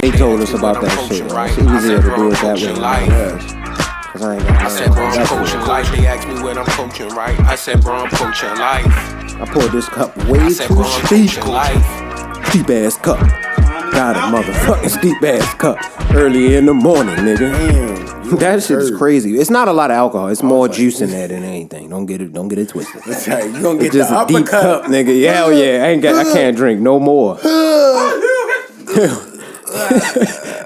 They told us about that shit. It's easier to do it that way. I said, bro, I'm coaching life. They asked me when I'm coaching, right? I said, bro, I'm coaching life. I poured this cup way too steep. Steep ass cup. Got a motherfucking steep ass cup. Early in the morning, nigga. Damn, that shit's crazy. It's not a lot of alcohol. It's more juice in there than anything. Don't get it twisted. That's right. You gonna get it's just a deep cup, nigga. Yeah, hell yeah. I can't drink no more.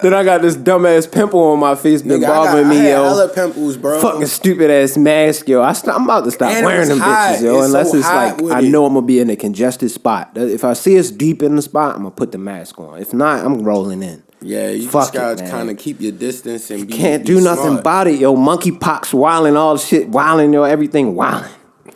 Then I got this dumbass pimple on my face, been bothering me, yo. Hella pimples, bro. Fucking stupid ass mask, yo. I'm about to stop wearing them bitches, yo. Unless it's like I know I'm gonna be in a congested spot. If I see it's deep in the spot, I'm gonna put the mask on. If not, I'm rolling in. Yeah, you just gotta kind of keep your distance and can't do nothing about it, yo. Monkeypox wilding, all shit wilding, yo. Everything wilding.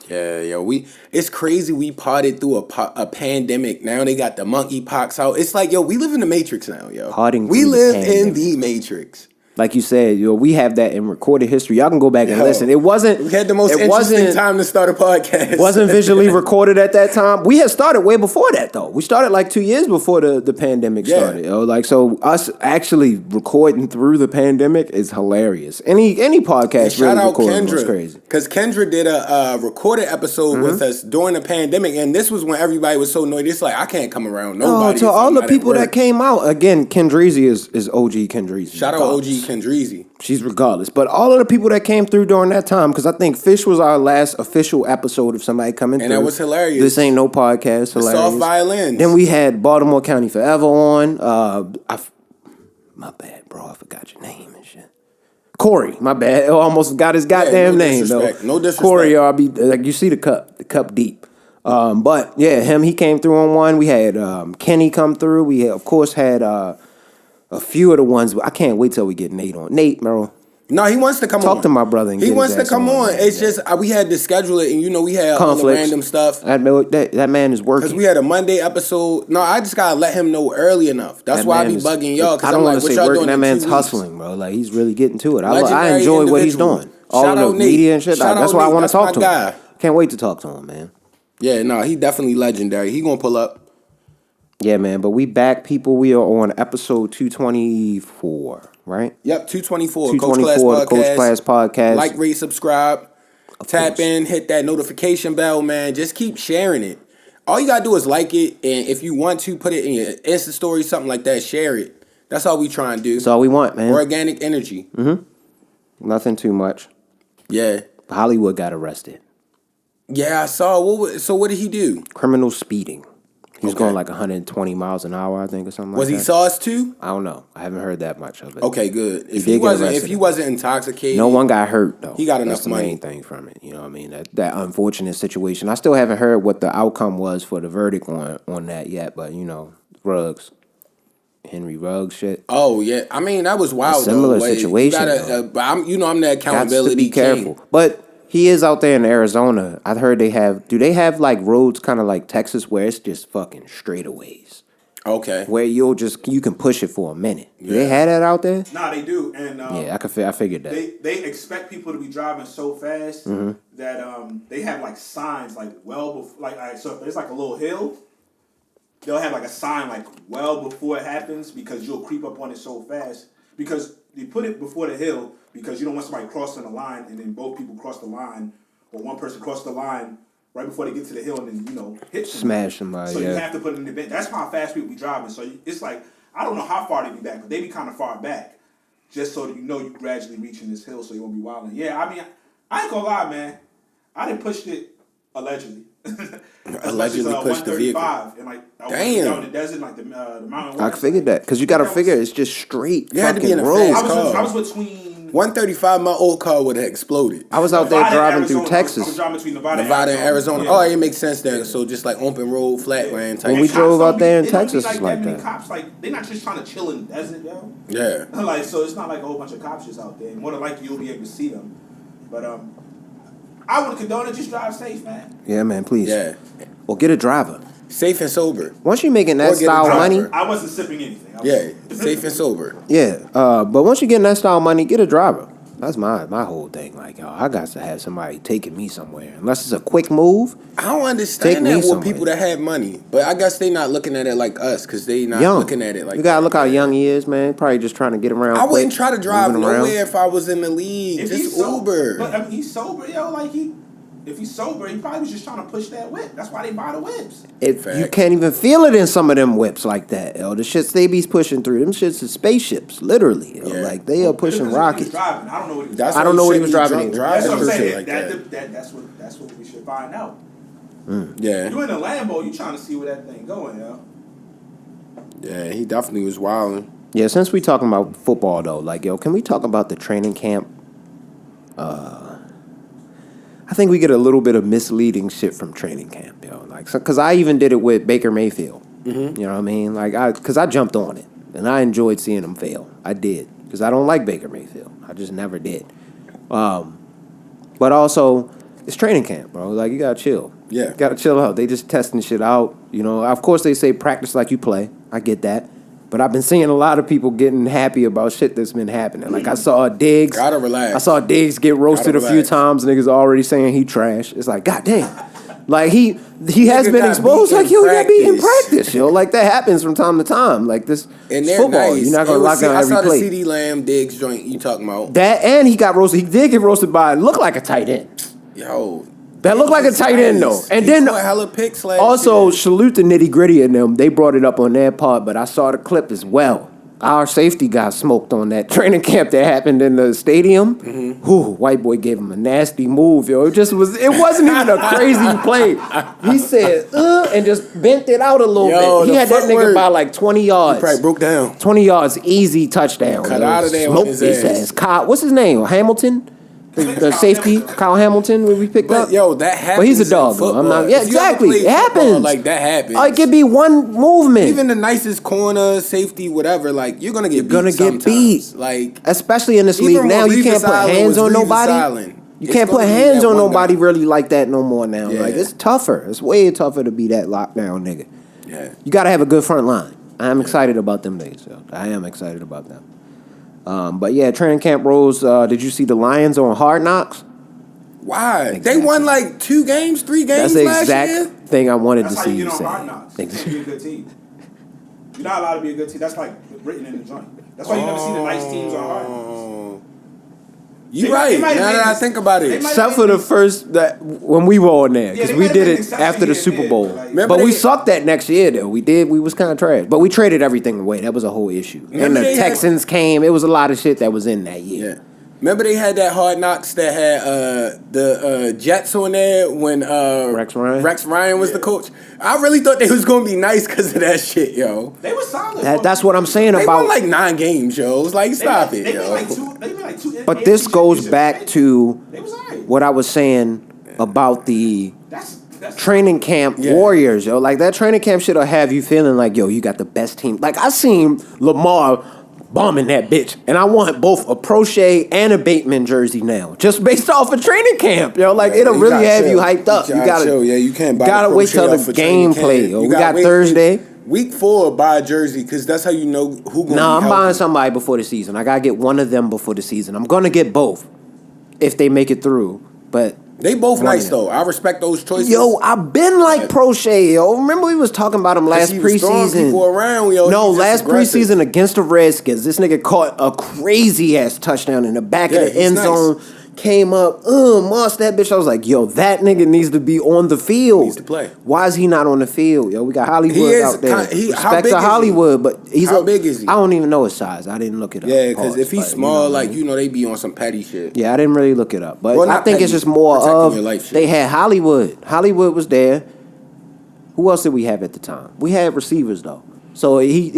Yeah, yo, it's crazy. We parted through a pandemic. Now they got the monkeypox out. It's like, yo, we live in the Matrix now, yo. We live in the Matrix. Like you said, yo, we have that in recorded history. Y'all can go back and listen. It wasn't. We had the most interesting time to start a podcast. Wasn't visually recorded at that time. We had started way before that, though. We started like 2 years before the pandemic started. Yo. Like, so us actually recording through the pandemic is hilarious. Any podcast really recording was crazy. Because Kendra did a recorded episode with us during the pandemic, and this was when everybody was so annoyed. It's like, I can't come around nobody. To all the people that came out, again, Kendreezy is OG Kendreezy. Shout out OG Kendreezy. She's regardless. But all of the people that came through during that time, because I think Fish was our last official episode of somebody coming through. And that was hilarious. This Ain't No Podcast. Hilarious. Soft violins. Then we had Baltimore County Forever on. My bad, bro. I forgot your name and shit. Corey, my bad. I almost forgot his goddamn name, though. No disrespect. Corey, like you see the cup deep. But yeah, he came through on one. We had Kenny come through. We had, of course, had a few of the ones. I can't wait till we get Nate on. Nate, Merrill. No, he wants to come on. Talk to my brother. And he wants to come on. It's just we had to schedule it, and we had all the random stuff. That man is working. Because we had a Monday episode. No, I just gotta let him know early enough. That's why I be bugging y'all. Because I'm like, what y'all doing? That man's hustling, bro. Like he's really getting to it. I enjoy what he's doing. All the media and shit. That's why I want to talk to him. Can't wait to talk to him, man. Yeah, no, he definitely legendary. He gonna pull up. Yeah, man. But we back, people. We are on episode 224. Right? Yep, 224. The Coach Class Podcast. Like, rate, subscribe. Tap in, hit that notification bell, man. Just keep sharing it. All you gotta do is like it, and if you want to, put it in your Insta story, something like that. Share it. That's all we try and do. That's all we want, man. Organic energy. Nothing too much. Yeah. Hollywood got arrested. Yeah, I saw. So what did he do? Criminal speeding. He was going like 120 miles an hour, I think, or something like that. Was he sauced too? I don't know. I haven't heard that much of it. Okay, good. If he wasn't intoxicated, no one got hurt though. He got enough money. That's the main thing from it. You know what I mean? That unfortunate situation. I still haven't heard what the outcome was for the verdict on that yet. But Ruggs, Henry Ruggs shit. Oh yeah, I mean that was wild. Similar situation. But I'm the accountability. Got to be careful, king. but. He is out there in Arizona. I've heard do they have like roads kind of like Texas where it's just fucking straightaways? Okay. Where you can push it for a minute. Do they have that out there? Nah, they do. And I figured that. They expect people to be driving so fast that they have like signs like well before, so if there's like a little hill, they'll have like a sign like well before it happens because you'll creep up on it so fast because they put it before the hill. Because you don't want somebody crossing the line and then both people cross the line or one person cross the line right before they get to the hill and then, hit somebody. Smash somebody, So you have to put it in the event. That's how fast people be driving. So it's like, I don't know how far they be back, but they be kind of far back just so that you gradually reaching this hill so you won't be wilding. Yeah, I mean, I ain't gonna lie, man. I done pushed it allegedly. Allegedly pushed the vehicle. And damn. In the desert, like the mountain. I figured that because you got to figure it's just straight. You had to be in a road. fast car. I was between 135. My old car would have exploded. I was out there driving through Texas. I was driving between Nevada and Arizona. Yeah. Oh, it makes sense there. So just like open road, flat land type. When we drove out there in Texas, it's like that. Cops, they're not just trying to chill in the desert, yo. Yeah. So it's not like a whole bunch of cops just out there. More than likely, you'll be able to see them. But I would condone it. Just drive safe, man. Yeah, man. Please. Yeah. Or get a driver. Safe and sober. Once you're making that style money, I wasn't sipping anything. Safe and sober. Yeah, but once you get that style money, get a driver. That's my whole thing. Like, yo, I got to have somebody taking me somewhere. Unless it's a quick move. I don't understand that with people that have money. But I guess they not looking at it like us because they not looking at it like you gotta look how young he is, man. Probably just trying to get around. I wouldn't try to drive nowhere if I was in the league. Just Uber. But I mean, he's sober, yo. Like if he's sober, he probably was just trying to push that whip. That's why they buy the whips. You can't even feel it in some of them whips like that, yo. The shits they be pushing through, them shits is spaceships, literally. Yo. Yeah. Like they are pushing rockets. I don't know what he was driving. I don't know what he was driving. That's what I'm saying. That's what we should find out. Yeah. You in a Lambo, you trying to see where that thing going, yo. Yeah, he definitely was wilding. Yeah, since we talking about football though, like yo, can we talk about the training camp? I think we get a little bit of misleading shit from training camp, yo. Like, because I even did it with Baker Mayfield. Mm-hmm. You know what I mean? Like, because I jumped on it and I enjoyed seeing him fail. I did because I don't like Baker Mayfield. I just never did. But also, it's training camp, bro. Like, you gotta chill. Yeah, you gotta chill out. They just testing shit out. You know, of course they say practice like you play. I get that. But I've been seeing a lot of people getting happy about shit that's been happening. Like I saw Diggs. Gotta relax. I saw Diggs get roasted a few times. Niggas already saying he trash. It's like, goddamn. Like he has been exposed. Like yo, he got beat in practice, yo. Like that happens from time to time. Like this football. Nice. You're not gonna lock down every play. I saw the CeeDee Lamb Diggs joint you talking about. That and he got roasted. He did get roasted by looked like a tight end. Yo. That looked like a tight end though. And then hella picks also salute the Nitty Gritty in them. They brought it up on their part, but I saw the clip as well. Our safety got smoked on that training camp that happened in the stadium. Mm-hmm. Whew, white boy gave him a nasty move, yo. It wasn't even a crazy play. He said, and just bent it out a little bit. He had that nigga by like 20 yards. He probably broke down. 20 yards, easy touchdown. Cut out of there. Smoked his ass. Kyle, what's his name? Hamilton? The safety, Kyle Hamilton, when we picked up. Yo, that happens. But he's a dog, though. I'm not. Yeah, exactly. It happens. Like that happens. It could be one movement. Even the nicest corner, safety, whatever. Like you're gonna get beat. Like especially in this league now, you can't put hands on nobody. You can't put hands on nobody really like that no more now. Yeah. Like it's tougher. It's way tougher to be that lockdown nigga. Yeah. You gotta have a good front line. I'm excited about them days. So I am excited about them. But yeah, training camp rolls. Did you see the Lions on Hard Knocks? Why? Exactly. They won like 2 games, 3 games last year? That's the exact thing I wanted to see you say. That's how you get on Hard Knocks. Exactly. Be a good team. You're not allowed to be a good team. That's like written in the joint. That's why you never see the nice teams on Hard Knocks. You're right. Now that I think about it. Except for the first, when we were on there. Because we did it after the Super Bowl. But we sucked that next year, though. We did. We was kind of trash. But we traded everything away. That was a whole issue. And the Texans came. It was a lot of shit that was in that year. Yeah. Remember they had that Hard Knocks that had the Jets on there when Rex Ryan was the coach. I really thought they was going to be nice because of that shit, yo. They were solid. That's what I'm saying they about... won like 9 games, yo. It was like, stop it, yo. Like two but this goes back to what I was saying about the training camp warriors, yo. Like, that training camp shit'll have you feeling like, yo, you got the best team. Like, I seen Lamar bombing that bitch. And I want both a Prochet and a Bateman jersey now. Just based off of training camp, yo. Like, it'll really have you hyped up. You gotta chill. Yeah, you can't buy gotta wait till the gameplay, yo. We got Thursday. Week 4, buy a jersey, because that's how you know who gonna be I'm healthy. buying somebody before the season. I gotta get one of them before the season. I'm gonna get both if they make it through. But they both nice, though. I respect those choices. Yo, I've been like Prochet, yo. Remember we was talking about him last preseason. Around, yo. No, last preseason against the Redskins. This nigga caught a crazy-ass touchdown in the back of the end zone. Came up, mossed that bitch. I was like, yo, that nigga needs to be on the field. He needs to play. Why is he not on the field? Yo, we got Hollywood out there. Respect to Hollywood, but how big is he? I don't even know his size. I didn't look it up. Yeah, because if he's small, like, they be on some petty shit. Yeah, I didn't really look it up. But I think it's just more of, they had Hollywood. Hollywood was there. Who else did we have at the time? We had receivers, though. So he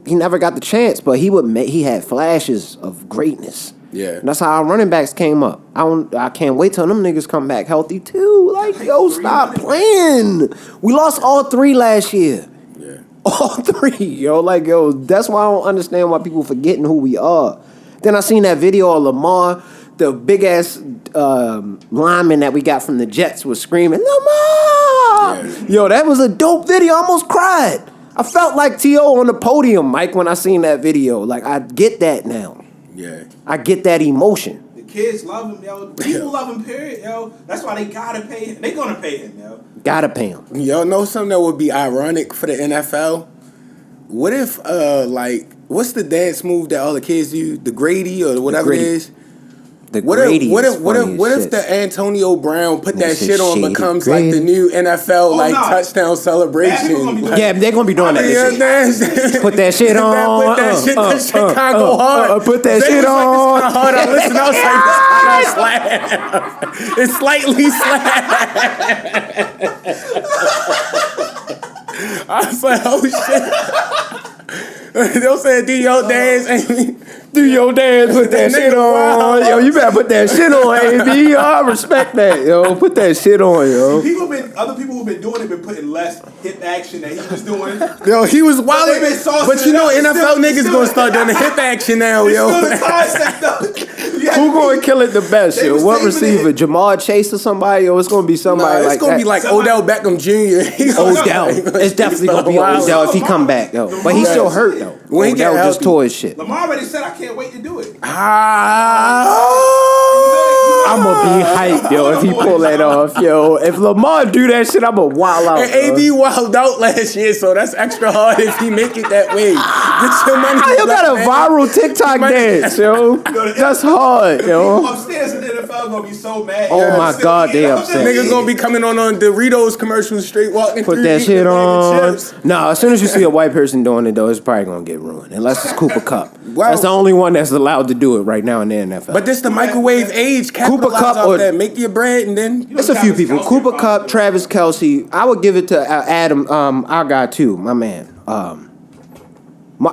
never got the chance, but he had flashes of greatness. Yeah, and that's how our running backs came up. I can't wait till them niggas come back healthy too. Like, yo, stop playing. We lost all 3 last year. Yeah, all 3, yo. Like, yo, that's why I don't understand why people forgetting who we are. Then I seen that video of Lamar, the big ass lineman that we got from the Jets was screaming, Lamar! Yeah. Yo, that was a dope video. I almost cried. I felt like T.O. on the podium, Mike, when I seen that video. Like, I get that now. Yeah, I get that emotion. Kids love him, yo. People love him, period, yo. That's why they gotta pay him. They gonna pay him, yo. Gotta pay him. Y'all know something that would be ironic for the NFL? What if, what's the dance move that all the kids do? The Grady or whatever it is? What if the Antonio Brown put that shit on becomes like the new NFL touchdown celebration? Yeah, they're gonna be doing that. Put that shit on. Put that shit. That shit can't go hard. Put that shit on. Hard. I listened. I was like, this kind of slap. It's slightly slap. I was like, oh shit. They'll say do your dance, Amy. Do your dance, put that shit on. Yo, you better put that shit on, AB. I respect that, yo. Put that shit on, yo. Other people who've been doing it been putting less hip action that he was doing. Yo, he was wild. But you know NFL niggas gonna start doing the hip action now, yo. Who gonna kill it the best, yo? What receiver? Jamar Chase or somebody? Or it's gonna be somebody like that? It's gonna be like Odell Beckham Jr. Odell. It's definitely gonna be Odell if he come back, yo. But he's still hurt, though. When Odell just tore his shit. Lamar already said, I can't wait to do it. I'm gonna be hyped, yo, if he pull that off, yo. If Lamar do that shit, I'm gonna wild out. And AB wilded out last year, so that's extra hard if he make it that way. Get your money. You got a viral TikTok dance, yo. That's hard, yo. Upstairs in the NFL gonna be so mad. Oh my God, they upset. Niggas gonna be coming on Doritos commercials straight walking Put through. that shit on. Nah, as soon as you see a white person doing it, though, it's probably gonna get ruined. Unless it's Cooper Kupp. Wow. That's the only one that's allowed to do it right now in the NFL. But this the microwave age. Cooper Kupp or that. Make your bread and then. It's a few people. Cooper Kupp, Travis Kelce. I would give it to Adam, our guy too, my man. My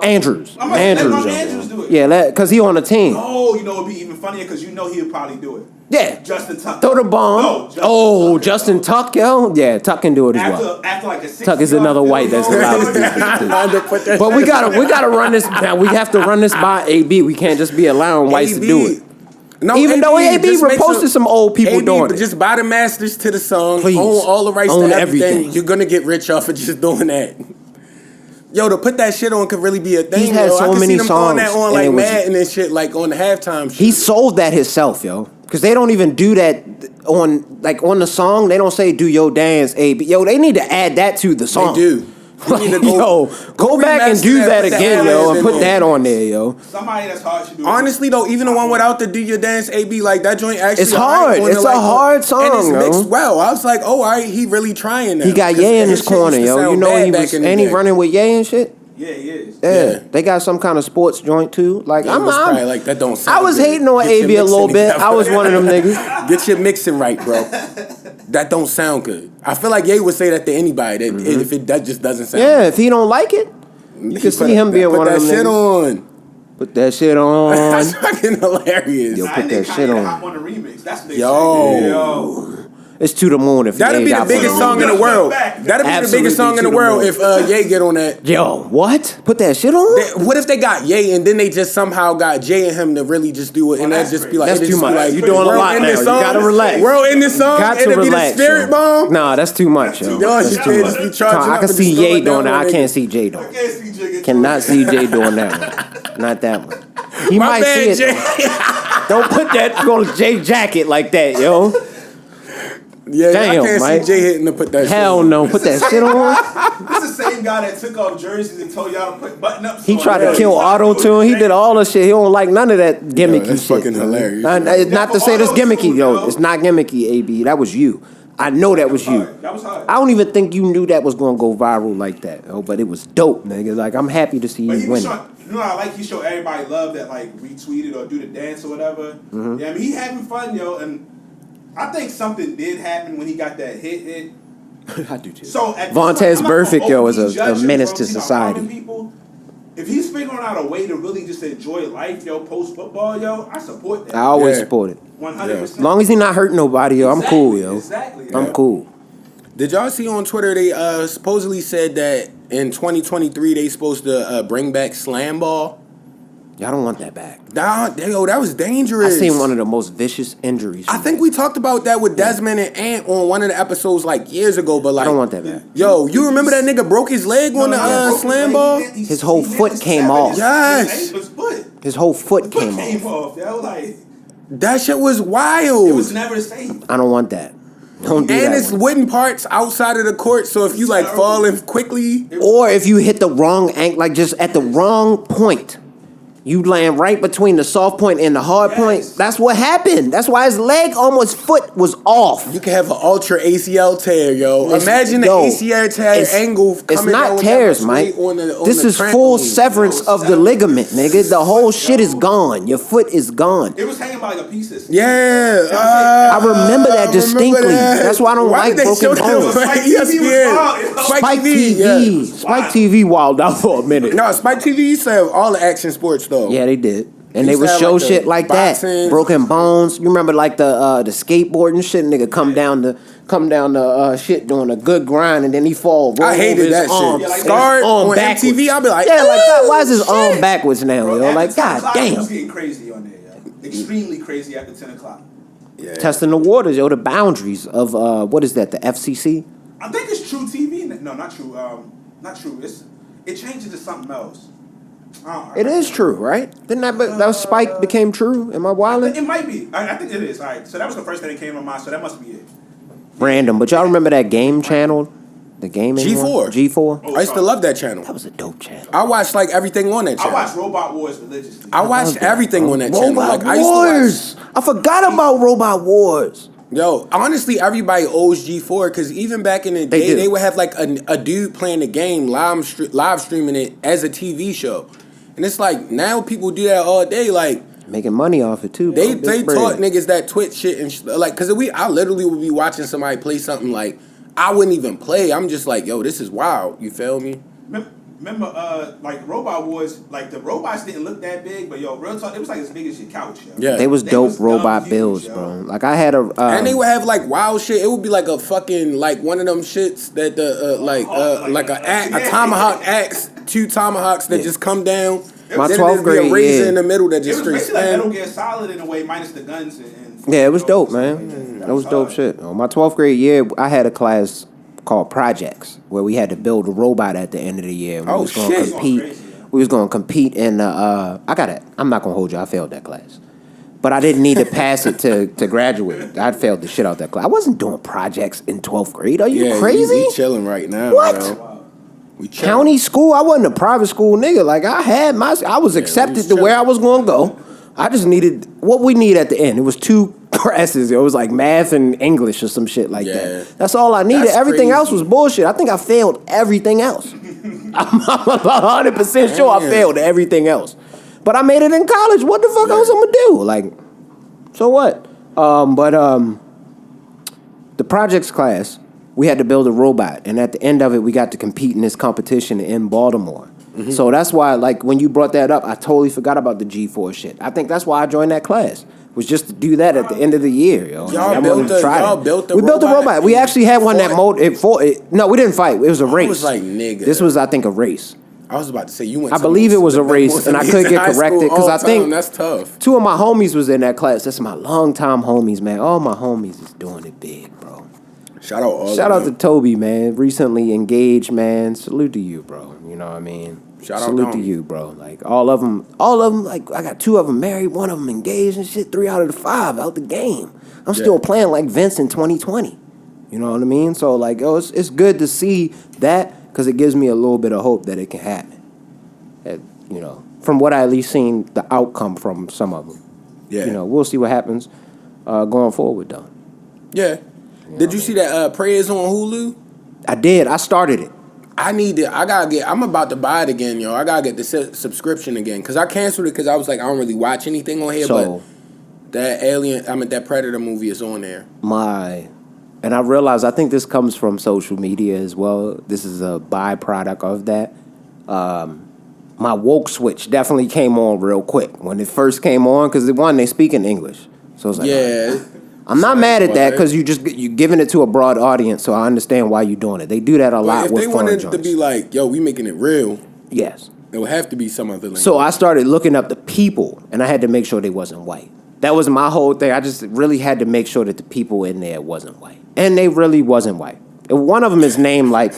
Andrews. Andrews do it. Yeah, because he on the team. Oh, you know it'd be even funnier because you know he'll probably do it. Yeah. Justin Tuck. Throw the bomb. Justin Tuck, yo. Yeah, Tuck can do it as well. After like a 60 Tuck is another white that's allowed to do this. But we gotta run this. Now we have to run this by AB. We can't just be allowing whites to do it. No, even though AB reposted some old people doing it. Just buy the masters to the song. Please. Own all the rights Own to everything. everything. You're gonna get rich off of just doing that. Yo, to put that shit on could really be a thing. He's had so many songs. I can see them throwing that on like Madden and shit, like on the halftime shit. He sold that himself, yo. Because they don't even do that on the song. They don't say do your dance, AB. Yo, they need to add that to the song. They do. Like, go back and do that again, yo, and put that on there, yo. Somebody that's hard to do. Honestly, though, even the one without the do your dance, AB, like that joint actually. It's hard. It's a hard song, and it's mixed yo. well. I was like, oh, all right, he really trying that. He got Ye in his corner, yo. You know he was, ain't he running with Ye and shit? Yeah, he is. Yeah, they got some kind of sports joint too. Like I'm probably like that. Don't sound I was good. hating on AB a little bit. I was one of them niggas. Get your mixing right, bro. That don't sound good. I feel like Ye would say that to anybody. That that just doesn't sound. Yeah, if he don't like it, you can see him being one of them niggas. Put that shit on. That's fucking hilarious. Yo, put that shit on. On the remix. That's the Yo. It's To the Moon. If that'd be the biggest song in the world. That'd be the biggest song in the world if Ye get on that. Yo, what? Put that shit on? What if they got Ye and then they just somehow got Jay and him to really just do it and that just be like that's too much. Like, You're doing a lot now. You gotta relax. World in this song. Got to relax. Be the spirit bomb. Nah, that's too much, yo. That's too much. I can see Ye doing that. I can't see Jay doing it. Cannot see Jay doing that one. Not that one. He might see it. Don't put that on Jay jacket like that, yo. Yeah, damn, I can't Mike. see Jay hitting to put that Hell shit on. No, put that shit on. This is the same guy that took off jerseys and told y'all to put button-ups. He tried to kill auto-tune. He did all the shit. He don't like none of that gimmicky that's shit. fucking hilarious. It's not to say this gimmicky, yo. It's not gimmicky, AB. That was you. I know that was you. That was hard. I don't even think you knew that was going to go viral like that, yo. But it was dope, nigga. Like, I'm happy to see you winning. You know, I like he showed everybody love that, like, retweeted or do the dance or whatever. Mm-hmm. Yeah, I mean, he having fun, yo, and I think something did happen when he got that hit. I do too. So Vontez Burfict, yo, is a menace to society. People, if he's figuring out a way to really just enjoy life, yo, post football, yo, I support that. I always support it. 100%. As long as he not hurting nobody, yo, I'm cool, yo. Exactly. I'm cool. Did y'all see on Twitter they supposedly said that in 2023 they supposed to bring back slam ball? Y'all don't want that back. Yo, that was dangerous. I seen one of the most vicious injuries. I think we talked about that with Desmond and Ant on one of the episodes like years ago, but like I don't want that back. Yo, you remember that nigga broke his leg on the slam ball? His whole foot came off. Yes. His whole foot came off. Yo, like, That shit was wild. It was never safe. I don't want that. Don't do that. And it's wooden parts outside of the court, so if you like fall in quickly, or if you hit the wrong angle, like just at the wrong point, you land right between the soft point and the hard point. That's what happened. That's why his leg, almost foot, was off. you can have an ultra ACL tear, yo. Imagine the ACL tear angle coming It's not down tears, Mike. This is full severance of the ligament, nigga. The whole shit is gone. Your foot is gone. It was hanging by like a piece of Yeah. I remember that distinctly. That's why I don't like broken bones. Spike TV. Spike TV wilded out for a minute. No, Spike TV used to have all the action sports though. Yeah, they did. And they used would to have, show like, the shit like boxing. that. Broken bones. You remember like the skateboarding shit? Nigga come down the shit doing a good grind and then he fall. I hated that arm, shit. like Scarred on backwards. MTV, I'll be like, yeah, like "Ooh, why is his shit." arm backwards now, yo? Like, god damn. It was getting crazy on there, yo. Extremely crazy after 10 o'clock. Yeah. Testing the waters, yo, the boundaries of what is that, the FCC? I think it's True TV. No, not True. Not True. It changed to something else. It is true, right? Didn't that Spike became true? Am I wilding? It might be. I think it is. All right. So that was the first thing that came to my mind. So that must be it. Random, but y'all remember that game channel? The gaming G4. one? G4? Oh, I used to love that channel. That was a dope channel. I watched like everything on that I channel. watched Robot Wars religiously. I watched everything on that channel. Robot Like, I used to Wars! I forgot about Robot Wars. Yo, honestly, everybody owes G4 because even back in the They day, do. they would have like a dude playing the game, live streaming it as a TV show. And it's like, now people do that all day. Like, Making money off it too. they bro. Big bread. taught niggas that Twitch shit and like, because I literally would be watching somebody play something like, I wouldn't even play. I'm just like, yo, this is wild. You feel me? Remember, like Robot Wars, like the robots didn't look that big, but yo, real talk, it was like as big as your couch. Yo. Yeah. They was They dope was robot dumb builds, huge, bro. yo. Like I had a And they would have like wild shit. It would be like a fucking like one of them shits that the like a tomahawk axe, 2 tomahawks that just come down. My Then 12th there'd be grade, a razor yeah. in the middle that It just was straight basically like spin. Metal Gear Solid in a way, minus the guns and Yeah, it was dope, man. That was dope shit. My 12th grade year, I had a class called Projects where we had to build a robot at the end of the year. We Oh, was gonna shit. compete. We was gonna compete in I'm not gonna hold you. I failed that class, but I didn't need to pass it to graduate. I failed the shit out that class. I wasn't doing projects in 12th grade. Are you crazy? We chilling right now. What? Bro. We chilling. County school? I wasn't a private school nigga. Like I was accepted to where I was gonna go. I just needed what we need at the end. It was 2 classes. It was like math and English or some shit like that. That's all I needed. That's Everything else crazy. was bullshit. I think I failed everything else. I'm about 100% sure I failed everything else. But I made it in college. What the fuck else I'm gonna do? Like, so what? The projects class, we had to build a robot, and at the end of it, we got to compete in this competition in Baltimore. Mm-hmm. So that's why, like, when you brought that up, I totally forgot about the G4 shit. I think that's why I joined that class. Was just to do that at the end of the year, yo. Y'all built a We built a robot? robot. We actually had one that no, we didn't fight. It was a race. I was like, nigga. This was, I think, a race. I was about to say you went. I to believe it was a the race, most and I could amazing get high school corrected because all I think time. That's tough. 2 of my homies was in that class. That's my longtime homies, man. All my homies is doing it big, bro. Shout out all. Shout of out to them. Toby, man. Recently engaged, man. Salute to you, bro. You know what I mean? Shout out Salute to to you, bro. Like all of them. Like I got 2 of them married, 1 of them engaged and shit. 3 out of the 5 out the game. I'm still playing like Vince in 2020. You know what I mean? So like, it's good to see that because it gives me a little bit of hope that it can happen. You know, from what I at least seen the outcome from some of them. Yeah. You know, we'll see what happens going forward though. Yeah. Did you see that Prayers on Hulu? I did. I started it. I'm about to buy it again, yo. I gotta get the subscription again because I canceled it because I was like, I don't really watch anything on here. So, but that Predator movie is on there. And I realize I think this comes from social media as well. This is a byproduct of that. My woke switch definitely came on real quick when it first came on because they speak in English. So it's like, Yeah. I'm not mad at that because you're giving it to a broad audience, so I understand why you're doing it. They do that a lot If with they foreign wanted joints. to be like, yo, we making it real, Yes. it would have to be some other language. So I started looking up the people, and I had to make sure they wasn't white. That was my whole thing. I just really had to make sure that the people in there wasn't white, and they really wasn't white. And one of them is named like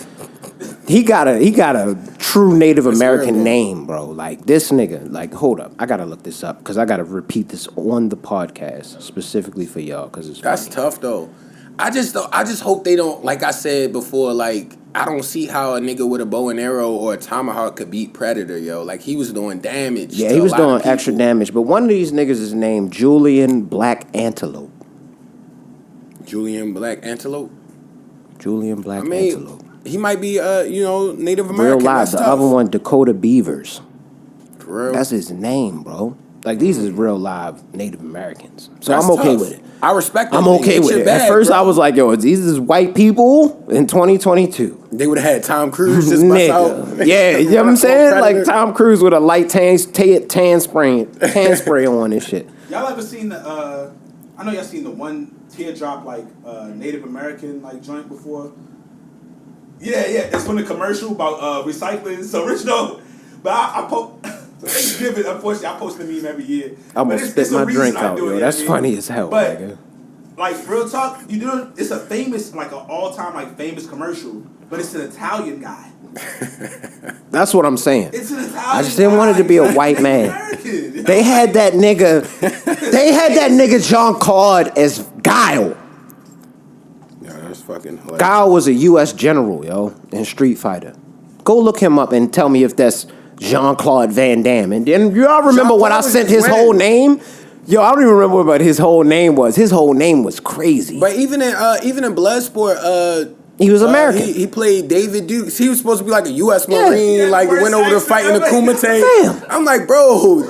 he got a true Native American real, name, bro. Like, this nigga, like, hold up. I gotta look this up, because I gotta repeat this on the podcast, specifically for y'all, because it's That's funny. tough, though. I just hope they don't, like I said before, like, I don't see how a nigga with a bow and arrow or a tomahawk could beat Predator, yo. Like, he was doing damage. Yeah, to he was a lot of doing people. extra damage, but one of these niggas is named Julian Black Antelope. Julian Black Antelope. Julian Black I mean, Antelope. he might be, Native American. Real live. That's The tough. other one, Dakota Beavers. For real. That's his name, bro. Like, these is real live Native Americans. So That's I'm okay tough. with it. I respect it. I'm okay with it. At first, I was like, yo, these is white people in 2022. They would have had Tom Cruise just bust out. Nigga. Yeah, you know what I'm saying? Like Tom Cruise with a light tan spray on and shit. Y'all ever seen the? I know y'all seen the one teardrop like Native American like joint before. Yeah, it's from the commercial about recycling. So Rich know, but I post. So Thanksgiving, unfortunately, I post the meme every year. I'm gonna spit my drink out, yo. That's funny as hell, but, nigga. Like, real talk, you know, it's a famous, like, an all-time, like, famous commercial, but it's an Italian guy. That's what I'm saying. It's an Italian I just didn't want it to be a white man. American. They had that nigga Jean-Claude as Guile. Yeah, that's fucking hilarious. Guile was a U.S. general, yo, in Street Fighter. Go look him up and tell me if that's Jean-Claude Van Damme. And then y'all remember what I sent his whole name? Yo, I don't even remember what his whole name was. His whole name was crazy. But even in Bloodsport, he was American. He played David Dukes. He was supposed to be like a U.S. Yeah. Marine, Yeah, like first went over to accent fight in the ever. Kumite. Damn. I'm like, bro,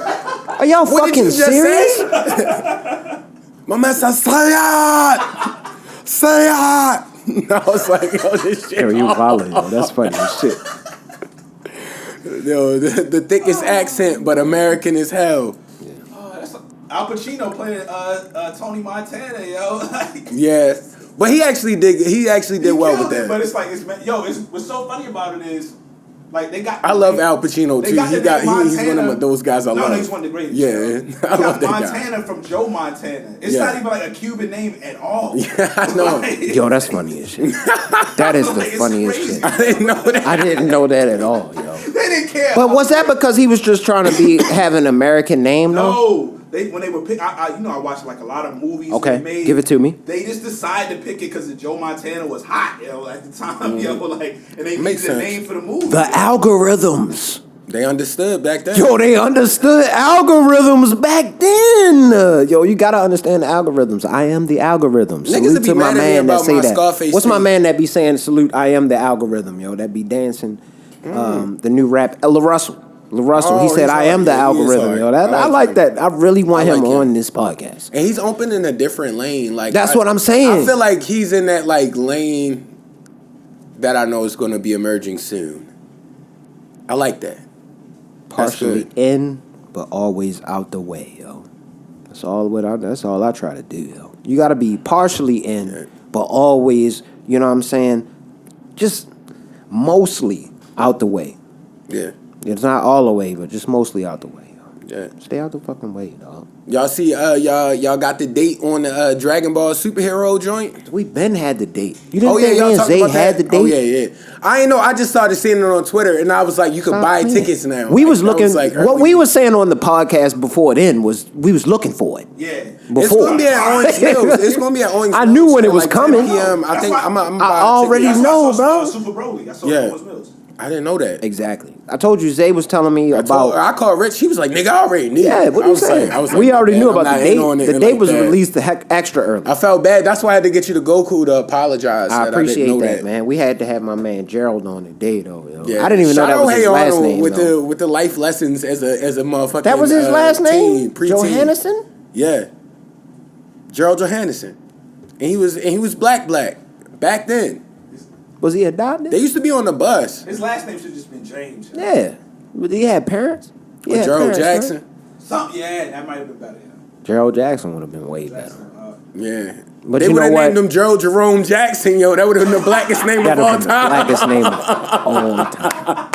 Are y'all what did fucking you just serious? say? My man said, say it. I was like, yo, this shit. Yo, you violent, yo. That's funny as shit. Yo, the thickest accent, but American as hell. That's Al Pacino playing Tony Montana, yo. Like, Yeah, but he actually did well with killed it, that. But it's like, what's so funny about it is, like, they got. I love Al Pacino They too. got the name He's one Montana. of those guys I love. No, he's one of the greatest. Yeah, yo. I They love got that guy. Montana from Joe Montana. It's Yeah. not even like a Cuban name at all. Yeah, I know. Like, Yo, that's funny as shit. That is the Like, it's funniest crazy. shit. I didn't know that. I didn't know that at all, yo. they didn't care. But was that because he was just trying to have an American name, though? No, when they were pick, I watched like a lot of movies. Okay, they made, give it to me. They just decided to pick it because Joe Montana was hot, yo, at the time, yo, like, and they Makes made the sense. name for the movie. The algorithms. They understood back then. Yo, they understood algorithms back then. Yo, you gotta understand the algorithms. I am the algorithm. Niggas Salute would be to my mad at me man that about say my that. Scarface What's my thing. man that be saying salute? I am the algorithm. Yo, that be dancing. The new rap, La Russell. He Oh, said, he's I am hard. the Yeah, he is algorithm. hard. Yo, I I like like him. that. I really want I him like him. on this podcast. And he's opening a different lane. Like That's what I'm saying. I feel like he's in that like lane that I know is going to be emerging soon. I like that. Partially good. in, but always out the way, yo. That's all I try to do, yo. You gotta be partially in, but always, you know what I'm saying? Just mostly out the way. Yeah, It's not all the way, but just mostly out the way, yo. yeah. Stay out the fucking way, dog. Y'all see, y'all got the date on the Dragon Ball superhero joint? We been had the date. You didn't Oh yeah, think me y'all and talking Zay about had that? the date? Oh yeah. I ain't know. I just started seeing it on Twitter, and I was like, you could Stop buy playing. tickets now. We Like, was that looking. like what early. we was saying on the podcast before then was we was looking for it. Yeah. It's Before. gonna be at Orange Mills. It's gonna be at Orange I Mills. knew when at it was like 10 coming. PM. I That's think why- I'm I buying already tickets. know. I saw bro. Super Broly. I saw Yeah. Thomas Mills. I didn't know that. Exactly. I told you Zay was telling me I called Rich. He was like, "Nigga, I already knew." Yeah, what I you was saying? like, I was like, We already "Man, knew I'm about not the in date. on it The and date like was that." released extra early. I felt bad. That's why I had to get you to Goku to apologize. I that appreciate didn't know that, man. We had to have my man Gerald on the day, though. Yo. Yeah. I didn't even know Shout that out was his Hey last Arnold name. with though. the life lessons as a motherfucking. That was his last name, preteen. Johannesson. Yeah, Gerald Johannesson, and he was black back then. Was he adopted? They used to be on the bus. His last name should have just been James. Yeah, but he had parents. He With had Gerald parents, Jackson. right? Yeah, that might have been better. Yeah. Gerald Jackson would have been way better. Yeah. But they you would know have what? named him Gerald Jerome Jackson, yo. That would have been the blackest name of That'd all have been the time. blackest name of all time.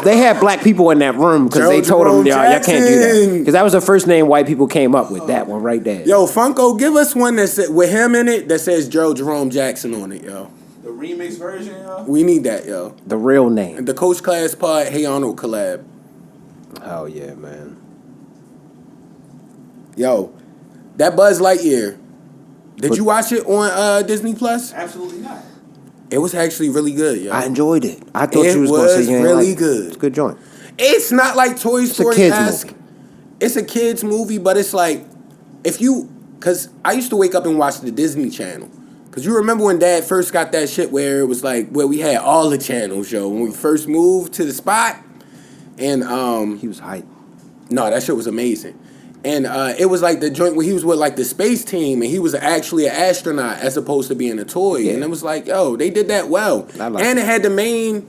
They had black people in that room because they Gerald told them, Jerome y'all can't do that. Jackson. Because that was the first name white people came up with. That one right there. Yo, Funko, give us one with him in it that says Gerald Jerome Jackson on it, yo. remix version, yo. We need that, yo. The real name. The Coach Class Pod, Hey Arnold collab. Hell yeah, man. Yo, that Buzz Lightyear. Did you watch it on Disney Plus? Absolutely not. It was actually really good, yo. I enjoyed it. I thought It you was going to say you ain't really like it. good. It's a good joint. It's not like Toy Story. It's a kids movie. It's a kids movie, but it's like because I used to wake up and watch the Disney Channel. Because you remember when Dad first got that shit where it was like where we had all the channels, yo. When we first moved to the spot, and He was hyped. no, that shit was amazing. And it was like the joint where he was with like the space team and he was actually an astronaut as opposed to being a toy. Yeah. And it was like, yo, they did that well. And it had the main.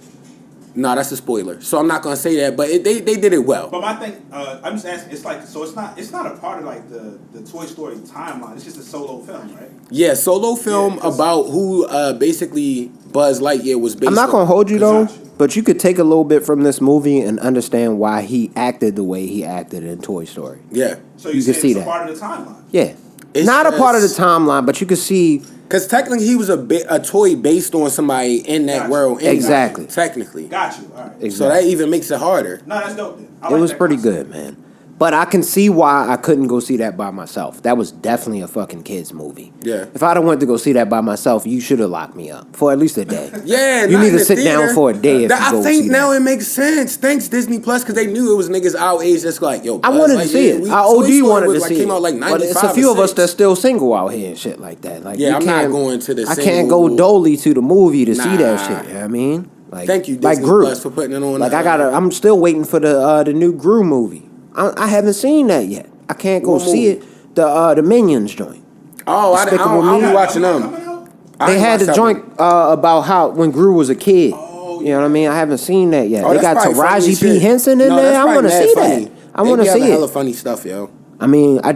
No, that's a spoiler. So I'm not gonna say that, but they did it well. But my thing, I'm just asking. It's like, so it's not a part of like the Toy Story timeline. It's just a solo film, right? Yeah, solo film about who basically Buzz Lightyear was based on. I'm not going to hold you, though, Gotcha. but you could take a little bit from this movie and understand why he acted the way he acted in Toy Story. Yeah. So You you can can see it's that. a part of the timeline. Yeah. It's Not a part of the just- timeline, but you could see... Because technically he was a toy based on somebody in that Gotcha. world. Anyway, Exactly. Technically. Got you. All right. Exactly. So that even makes it harder. No, that's dope. Then. I It like was that pretty concept. good, man. But I can see why I couldn't go see that by myself. That was definitely a fucking kids movie. Yeah. If I'd have went to go see that by myself, you should have locked me up for at least a day. Yeah, You not need in to the sit down theater. for a day if you I go think see now that. it makes sense. Thanks Disney Plus because they knew it was niggas our age that's like, yo. I Buzz wanted to see Lightyear, it. we- I Toy OD Story wanted was to like, see came it. out like 95 But it's a few of us that's still single out here and shit like that. Like, Yeah, you I'm not can't- going to the I can't single- go dolly to the movie to see Nah. that shit. You know what I mean? Like, Thank you, like Disney Gru. Plus, for putting it on. Like I'm still waiting for the new Gru movie. I haven't seen that yet. I can't go What see movie? it. The Minions joint. Oh, I Despicable don't Me. be watching them. Coming out? I They ain't had watched the that joint one. about how when Gru was a kid. Oh, You know what I mean? I haven't seen that yet. Oh, They that's got probably funny Taraji as P. shit. Henson in No, there. that's I probably want to mad see funny. that. I They want be to having see hella it. funny stuff, yo. I mean, I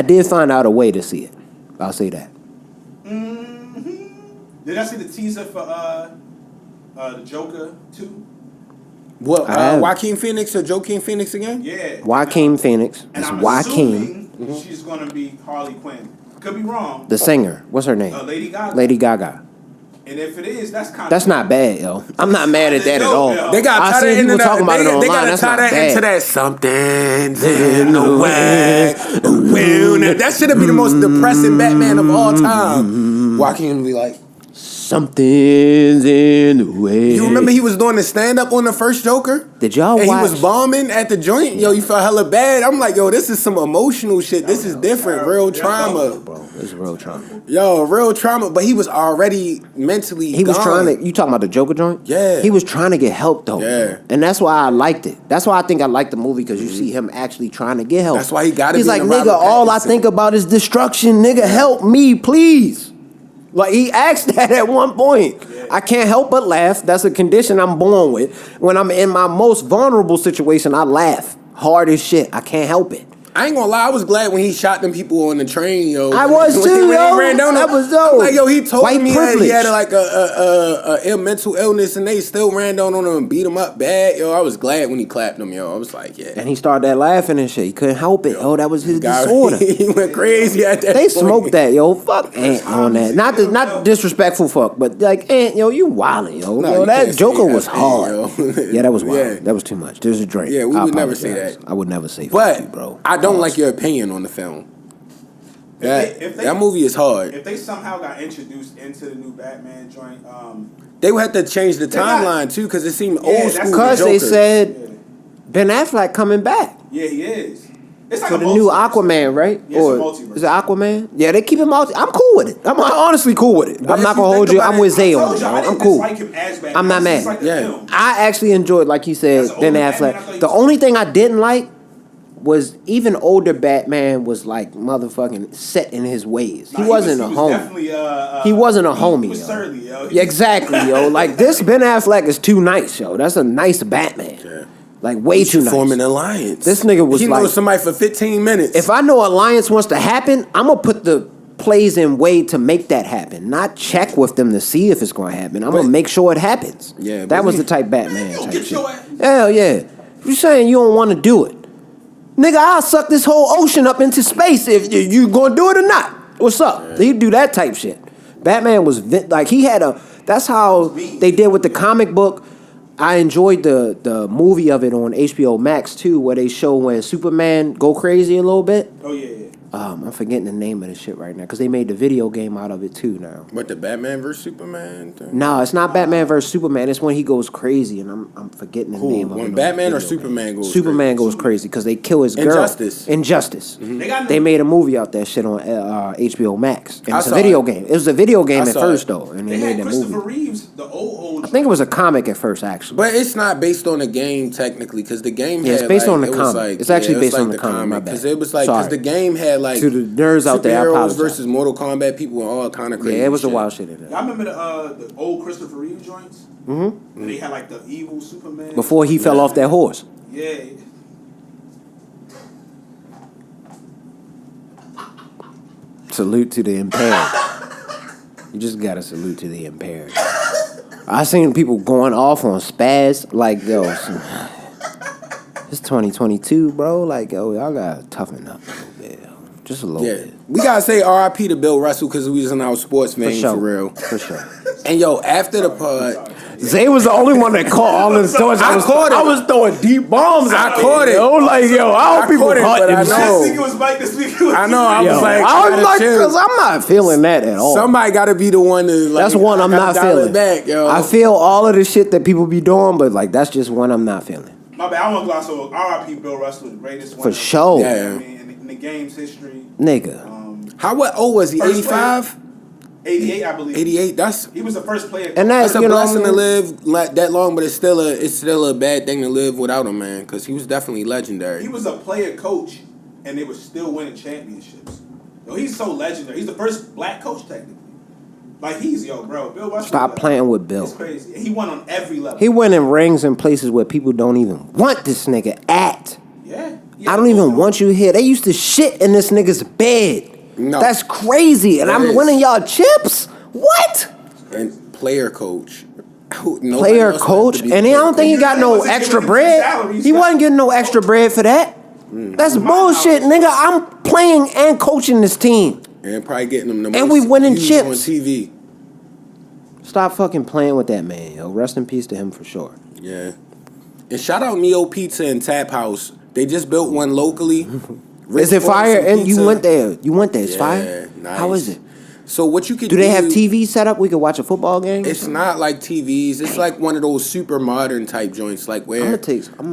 did find out a way to see it. I'll say that. Did I see the teaser for the Joker 2? What? I have. Joaquin Phoenix or Joaquin Phoenix again? Yeah. Joaquin Phoenix. And It's I'm Joaquin, assuming she's gonna be Harley Quinn. Could be wrong. the singer. What's her name? Lady Gaga. Lady Gaga. And if it is, that's kind of. That's not bad, yo. I'm not mad at that at all. They got I tie see that people into talking about it they online. gotta That's tie not that bad. into that something's in the way. That should be the most depressing Batman of all time. Joaquin would be like, Something's in the way. you remember he was doing the stand up on the first Joker? Did y'all And watch? he was bombing at the joint. Yo, you felt hella bad. I'm like, yo, this is some emotional shit. This is different. Real trauma. Bro, it's real trauma. Yo, real trauma. But he was already mentally He was gone. trying to. You talking about the Joker joint? Yeah. He was trying to get help though. Yeah. And that's why I liked it. That's why I think I liked the movie because you see him actually trying to get help. That's why he gotta He's be like, in the nigga, Robert all I Pattinson." think about is destruction. Nigga, help me, please. Like he asked that at one point. I can't help but laugh. That's a condition I'm born with. When I'm in my most vulnerable situation, I laugh hard as shit. I can't help it. I ain't gonna lie, I was glad when he shot them people on the train, yo. I was When too, he yo. ran down That the- was dope. I'm like, yo, he told White me he privilege. had like a mental illness, and they still ran down on him and beat him up bad, yo. I was glad when he clapped him, yo. I was like, yeah. And he started that laughing and shit. He couldn't help it. Oh, that was his disorder. He went crazy at that. They point. smoked that, yo. Fuck Ant on that. Not disrespectful fuck, but like Ant, yo, you wildin', yo. No, Yo, you that can't Joker say was that, hard. yo. Yeah, that was wild. Yeah. That was too much. There's a drink. Yeah, we I would never say apologize. that. I would never say fuck But you, bro. I don't Pause. like your opinion on the film. If they- That movie is hard. If they somehow got introduced into the new Batman joint, They would have to change the got- timeline too, because it seemed Yeah, old that's school. Because Joker. they said Ben Affleck coming back yeah, he is. It's like for a the new multiverse. Aquaman, right? Yeah, it's a Or multiverse. is it Aquaman? Yeah, they keep him out. I'm cool with it. I'm honestly cool with it. But I'm if not you gonna think hold you. about I'm it, with Zay I on told it. you, I I'm didn't cool. dislike him as Batman. I'm not I mad. just disliked the Yeah. film. I actually enjoyed, like you said, That's Ben older Affleck. Batman, I thought you The was- only thing I didn't like was even older Batman was like motherfucking set in his ways. Nah, He wasn't a was homie. definitely, He wasn't a homie, He was yo. surly, yo. Yeah, exactly, yo. Like this Ben Affleck is too nice, yo. That's a nice Batman. Yeah. Like way You too should nice. form an alliance. This nigga was he like- knows somebody for 15 minutes. If I know alliance wants to happen, I'm gonna put the plays in way to make that happen. Not check with them to see if it's gonna happen. I'm gonna make sure it happens. Yeah, but that was we- the type Batman Yo, type get shit. your ass- Hell yeah. You saying you don't want to do it? Nigga, I'll suck this whole ocean up into space if you gonna do it or not. What's up? You do that type shit. Batman was like he had a. That's how they did with the comic book. I enjoyed the movie of it on HBO Max too, where they show when Superman go crazy a little bit. Oh yeah. I'm forgetting the name of the shit right now because they made the video game out of it too now. But the Batman vs Superman thing? No, it's not Batman vs Superman. It's when he goes crazy, and I'm forgetting the name of it. When Batman or Superman goes Superman goes crazy because they kill his girl. Injustice. Mm-hmm. They made a movie out that shit on HBO Max. And it's a video game. It was a video game at first though, and they made that movie. Christopher Reeves, the old. I think it was a comic at first actually. But it's not based on the game technically because the game. Yeah, it's based on the comic. It's actually based on the comic. My bad. Because it was like because the game had like to the nerds out there, I apologize. Versus Mortal Kombat people and all kind of crazy. Yeah, it was shit. a wild shit in there. Y'all remember the old Christopher Reeve joints? Mm-hmm. And they had like the evil Superman before he fell off that horse. Yeah. Salute to the impaired. You just gotta salute to the impaired. I seen people going off on spaz like yo. It's 2022, bro. Like yo, y'all gotta toughen up a little bit. Just a little bit. We gotta say R.I.P. to Bill Russell because we was in our sports vein for real. For sure. And yo, after the pod, Zay was the only one that caught all the stories. I was throwing deep bombs. I caught it. Yo, like yo, I hope people caught it. I know. This week it was Mike. This week it was. I know. I was like, because I'm not feeling that at all. Somebody got to be the one to. Like, that's one I'm not feeling. Back, yo. I feel all of the shit that people be doing, but like that's just one I'm not feeling. My bad. I want to gloss over R.I.P. Bill Russell, the greatest one. For sure. Yeah. I mean, in the game's history. Nigga. What old was he? 85? 88, I believe. 88. He was the first player. And that's a blessing to live that long, but it's still a bad thing to live without him, man. Because he was definitely legendary. He was a player coach, and they were still winning championships. Yo, he's so legendary. He's the first black coach technically. Like Bill Russell. Stop playing with Bill. It's crazy. He won on every level. He went in rings in places where people don't even want this nigga at. Yeah. I don't even want you here. They used to shit in this nigga's bed. No. That's crazy. And I'm winning y'all chips? What? And player coach. Player coach? And I don't think he got no extra bread. He wasn't getting no extra bread for that. That's bullshit, nigga. I'm playing and coaching this team. And probably getting them the most and we winning views chips on TV. Stop fucking playing with that man, yo. Rest in peace to him for sure. Yeah. And shout out Neo Pizza and Tap House. They just built one locally. Is it fire? And you went there. It's fire? Nice. How is it? So what you could do... Do they have TV set up? We could watch a football game? It's not like TVs. It's like one of those super modern type joints. Like where...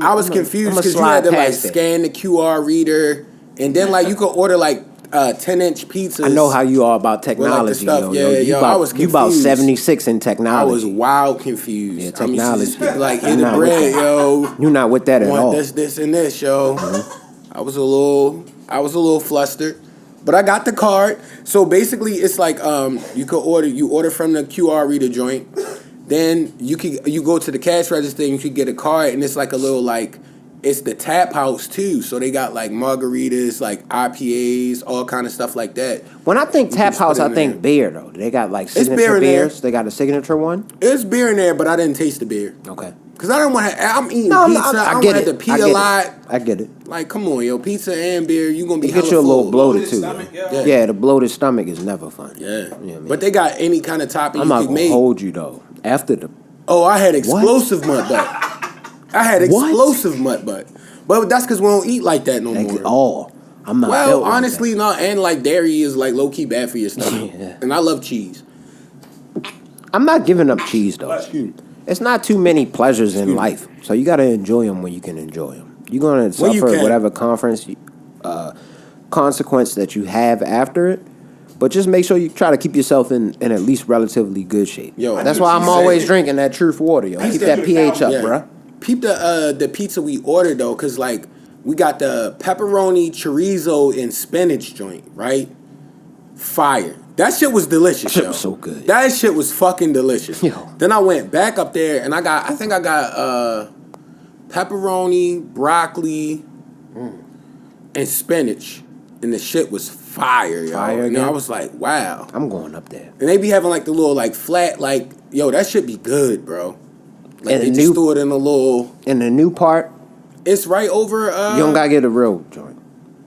I was confused because you had to like scan the QR reader. And then like you could order like 10-inch pizzas. I know how you are about technology, yo. I was confused. You about 76 in technology. I was wild confused. Yeah, technology. Like hit the bread, yo. You're not with that at all. This, and this, yo. Mm-hmm. I was a little flustered. But I got the card. So basically it's like you order from the QR reader joint. Then you go to the cash register and you could get a card, and it's like a little like it's the tap house too. So they got like margaritas, like IPAs, all kind of stuff like that. When I think tap house, I think beer though. They got like signature beers. They got a signature one. It's beer in there, but I didn't taste the beer. Okay. Cause I don't want to. I'm eating pizza. I don't want to pee a lot. I get it. Like, come on, yo, pizza and beer, you gonna be. It gets you a little bloated too. Stomach, yeah, the bloated stomach is never fun. Yeah, you know what I mean? But they got any kind of topping. I'm not gonna hold you though. After the. Oh, I had explosive mud butt. But that's because we don't eat like that no more. Oh, I'm not. Well, honestly, no, and like dairy is like low key bad for your stomach. Yeah. And I love cheese. I'm not giving up cheese though. It's not too many pleasures in life, so you gotta enjoy them when you can enjoy them. You're gonna suffer whatever consequence that you have after it, but just make sure you try to keep yourself in at least relatively good shape. Yo, that's why I'm always drinking that Truth water, yo. Keep that pH up, bruh. Peep the pizza we ordered though, cause like we got the pepperoni, chorizo, and spinach joint, right? Fire. That shit was delicious, yo. Shit was so good. That shit was fucking delicious. Yo. Then I went back up there and I think I got pepperoni, broccoli, and spinach. And the shit was fire, yo. And I was like, wow. I'm going up there. And they be having like the little like flat, like, yo, that shit be good, bro. Like and they just threw it in a little. In the new part. It's right over. You don't gotta get a real joint.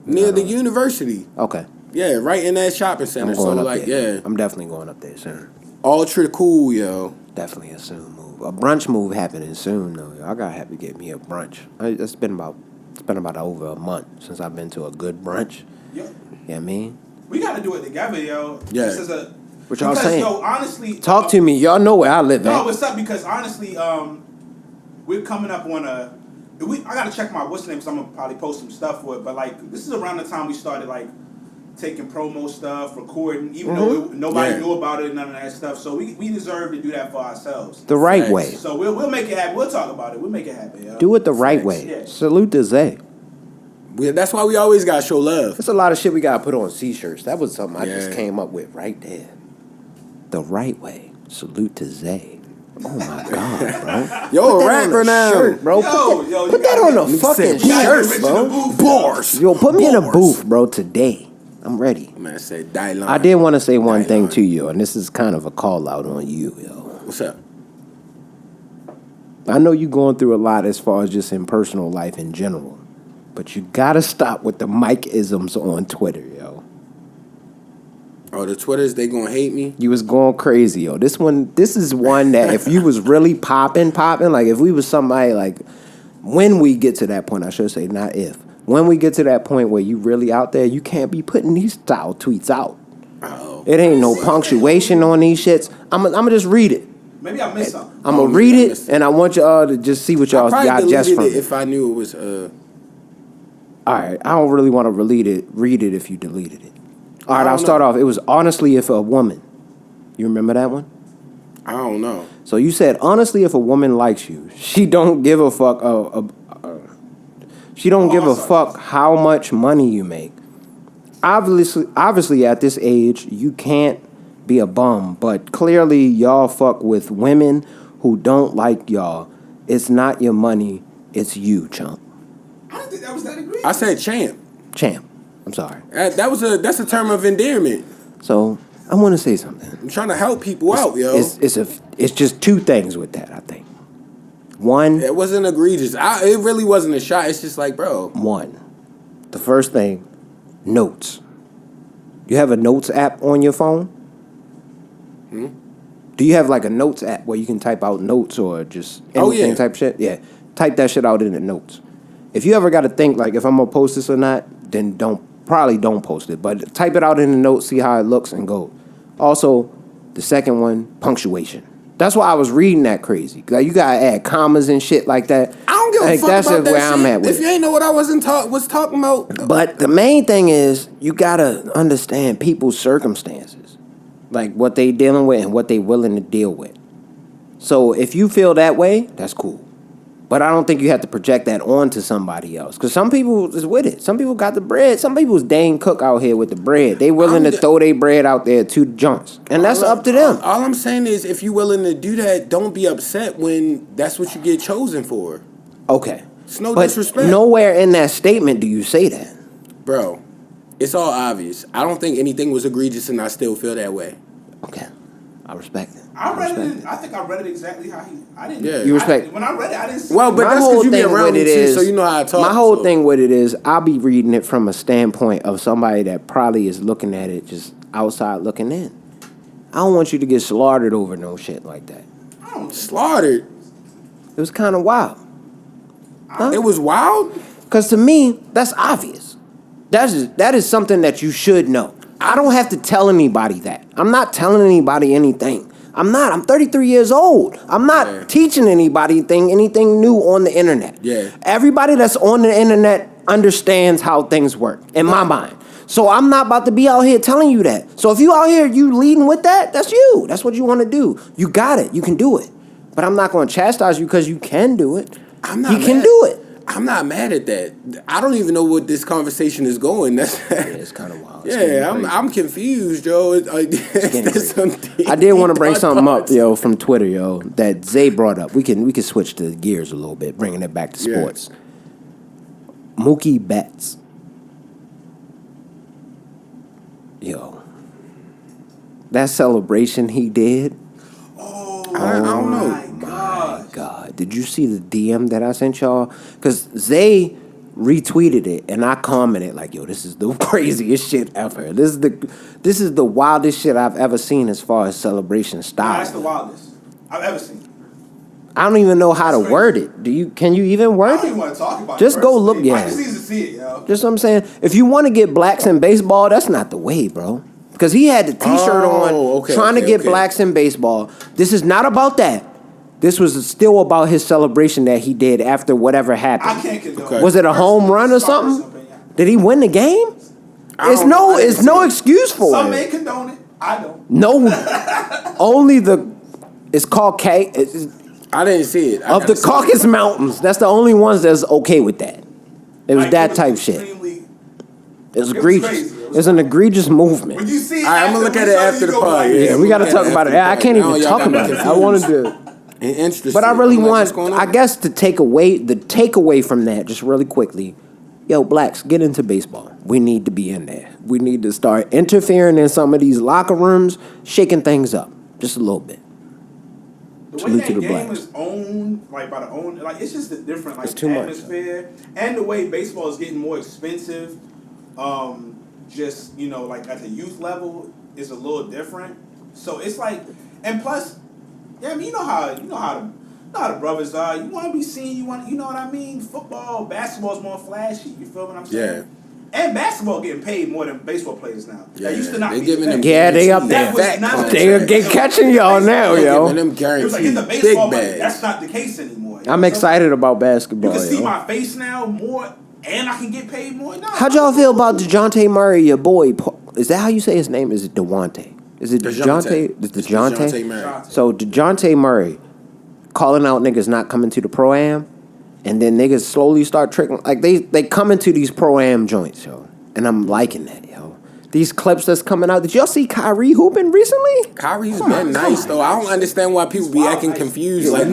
Near the university. Okay. Yeah, right in that shopping center. I'm So going up like, there. yeah, I'm definitely going up there soon. ultra cool, yo. Definitely a soon move. A brunch move happening soon though. I gotta have to get me a brunch. It's been about over a month since I've been to a good brunch. Yo, You know what I mean? we got to do it together, yo. Yeah. This is What y'all saying? Yo, honestly, Talk to me. Y'all know where I live No, at. what's up? Because honestly, we're coming up on I gotta check my what's name because I'm gonna probably post some stuff for it. But like, this is around the time we started like taking promo stuff, recording, even though nobody knew about it and none of that stuff. So we deserve to do that for ourselves. The right Thanks. way. So we'll make it happen. We'll talk about it. We'll make it happen. Yo. Do it the right Thanks. way. Yeah. Salute to Zay. That's why we always gotta show love. There's a lot of shit we gotta put on t-shirts. That was something I just Yeah. came up with right there. The right way. Salute to Zay. Oh my god, bro. Yo, Put a that on rapper a now. shirt, bro. Put that on a fucking shirt, bro. Bars. Yo, put me in a booth, bro, today. I'm ready. Man, say Dylan. I did want to say one thing to you, and this is kind of a call out on you, yo. What's up? I know you going through a lot as far as just in personal life in general, but you gotta stop with the Mike-isms on Twitter, yo. Oh, the Twitters, they gonna hate me? You was going crazy, yo. This is one that if you was really popping, like if we was somebody like, when we get to that point, I should say not if. When we get to that point where you really out there, you can't be putting these style tweets out. Oh. It ain't no punctuation on these shits. I'm gonna just read it. Maybe I missed something. I'm gonna read it, and I want y'all to just see what y'all I got probably just deleted from it it. if I knew it was All right, I don't really want to read it if you deleted it. All right, I I'll don't start know. off. It was honestly if a woman. You remember that one? I don't know. So you said honestly if a woman likes you, she don't give a fuck. She don't give a fuck how much money you make. Obviously, at this age, you can't be a bum. But clearly, y'all fuck with women who don't like y'all. It's not your money. It's you, chump. I didn't think that was that egregious. I said champ. Champ. I'm sorry. That's a term of endearment. So I want to say something. I'm trying to help people out, yo. It's just two things with that, I think. One, It wasn't egregious. It really wasn't a shot. It's just like, bro. the first thing, notes. You have a notes app on your phone? Do you have like a notes app where you can type out notes or just anything type shit? Yeah. Type that shit out in the notes. If you ever got to think like if I'm gonna post this or not, then probably don't post it. But type it out in the notes, see how it looks, and go. Also, the second one, punctuation. That's why I was reading that crazy. Like you gotta add commas and shit like that. I don't give a fuck that's about that where shit. I'm at with If you ain't know what I was talking about. But the main thing is you gotta understand people's circumstances, like what they dealing with and what they willing to deal with. So if you feel that way, that's cool. But I don't think you have to project that onto somebody else. Because some people is with it. Some people got the bread. Some people's Dane Cook out here with the bread. They willing to throw their bread out there to the joints. And that's up to them. All I'm saying is if you willing to do that, don't be upset when that's what you get chosen for. Okay. It's no But disrespect. nowhere in that statement do you say that. Bro, it's all obvious. I don't think anything was egregious and I still feel that way. Okay. I respect it. I read it. I think I read it exactly how I didn't. Yeah. You respect- When I read it, I didn't. See Well, but My that's whole because you be thing around with it me too, is- so you know how I talk. My whole so. thing with it is I'll be reading it from a standpoint of somebody that probably is looking at it just outside looking in. I don't want you to get slaughtered over no shit like that. Slaughtered. It was kind of wild. It was wild. Because to me, that's obvious. That is something that you should know. I don't have to tell anybody that. I'm not telling anybody anything. I'm 33 years old. I'm not teaching anybody anything new on the internet. Yeah. Everybody that's on the internet understands how things work, in my mind. So I'm not about to be out here telling you that. So if you out here, you leading with that, that's you. That's what you want to do. You got it. You can do it. But I'm not going to chastise you because you can do it. You can do it. I'm not mad at that. I don't even know what this conversation is going. That's It's kind of wild. yeah. I'm confused, yo. I did want to bring something up, yo, from Twitter, yo, that Zay brought up. We can switch the gears a little bit, bringing it back to sports. Mookie Betts. Yo. That celebration he did. I don't know. My God. Did you see the DM that I sent y'all? Because Zay retweeted it, and I commented like, "Yo, this is the craziest shit ever. This is the wildest shit I've ever seen as far as celebration style." That's the wildest I've ever seen. I don't even know how to word it. Can you even word I don't it? even want to talk about it. Just go look. Yeah, I just need to see it, yo. just what I'm saying. If you want to get blacks in baseball, that's not the way, bro. Because he had the T-shirt on, trying to get blacks in baseball. This is not about that. This was still about his celebration that he did after whatever happened. I can't condone it. Was it a home run or something? Did he win the game? It's no excuse for Some it. may condone it. I don't. No, only it's called K. I didn't see it. Of the Caucasus Mountains, that's the only ones that's okay with that. It was that type shit. It was egregious. Crazy. It's an egregious movement. When you see it, I'm gonna look at it after the pod. Yeah, we gotta talk about it. I can't even talk about it. I wanted to. But I really want, I guess, the takeaway from that, just really quickly, yo, blacks, get into baseball. We need to be in there. We need to start interfering in some of these locker rooms, shaking things up just a little bit. The way that game is owned, like by the own, like it's just a different like atmosphere, and the way baseball is getting more expensive. Just like at the youth level, is a little different. So it's like, and plus. Yeah, I mean, you know how the brothers are. You want to be seen. You know what I mean. Football, basketball is more flashy. You feel what I'm saying? Yeah. And basketball getting paid more than baseball players now. Yeah, they used to not they be giving them. Yeah, they up there. They get catching y'all now, yo. Giving them guaranteed It was like in the baseball, big but bags. that's not the case anymore. I'm excited about basketball. You can see yo. my face now more, and I can get paid more. No, How'd y'all feel about DeJounte Murray, your boy? Is that how you say his name? Is it DeJounte? Is it DeJounte? It's DeJounte? Murray. So DeJounte Murray calling out niggas not coming to the Pro-Am, and then niggas slowly start tricking. Like, they come into these Pro-Am joints, yo. And I'm liking that, yo. These clips that's coming out. Did y'all see Kyrie hooping recently? Kyrie's been nice, though. I don't understand why people be acting confused. Like,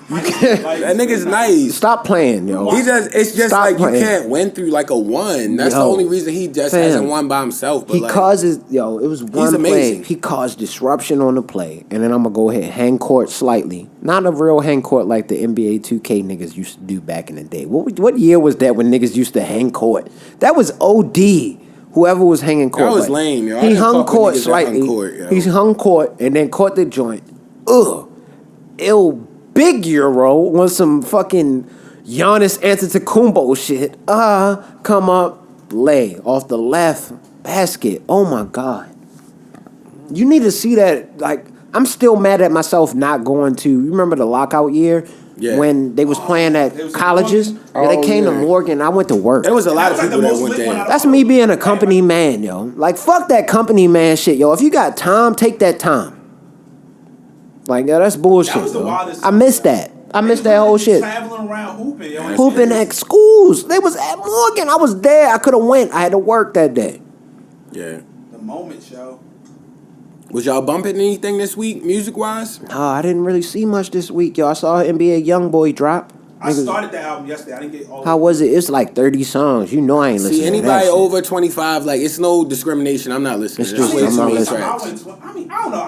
that nigga's nice. Stop playing, yo. It's just Stop like playing. you can't win through like a one. That's the only reason he just hasn't won by himself. But He causes, yo, it was one play. amazing. He caused disruption on the play. And then I'm going to go ahead and hang court slightly. Not a real hang court like the NBA 2K niggas used to do back in the day. What year was that when niggas used to hang court? That was OD. Whoever was hanging court. That was lame, yo. He hung court slightly. He hung court and then caught the joint. Ugh. Big Euro want some fucking Giannis Antetokounmpo shit. Come up, lay off the left basket. Oh my God. You need to see that. Like, I'm still mad at myself not going to. You remember the lockout year? Yeah. When they was playing at colleges? They came to Morgan. I went to work. There was a lot of people that went there. That's me being a company man, yo. Like, fuck that company man shit, yo. If you got time, take that time. Like, yeah, that's bullshit. That was the yo. wildest I missed that. I missed that whole shit. Traveling around hooping, yo. Hooping at schools. They was at Morgan. I was there. I could have went. I had to work that day. Yeah. The moment, show. Was y'all bumping anything this week, music-wise? Oh, I didn't really see much this week, yo. I saw NBA Youngboy drop. I started the album yesterday. I didn't get all. How was it? It's like 30 songs. You know I ain't listening. See, to anybody that over 25, like, it's no discrimination. I'm not listening. It's just, I'm not listening. I mean, I don't know.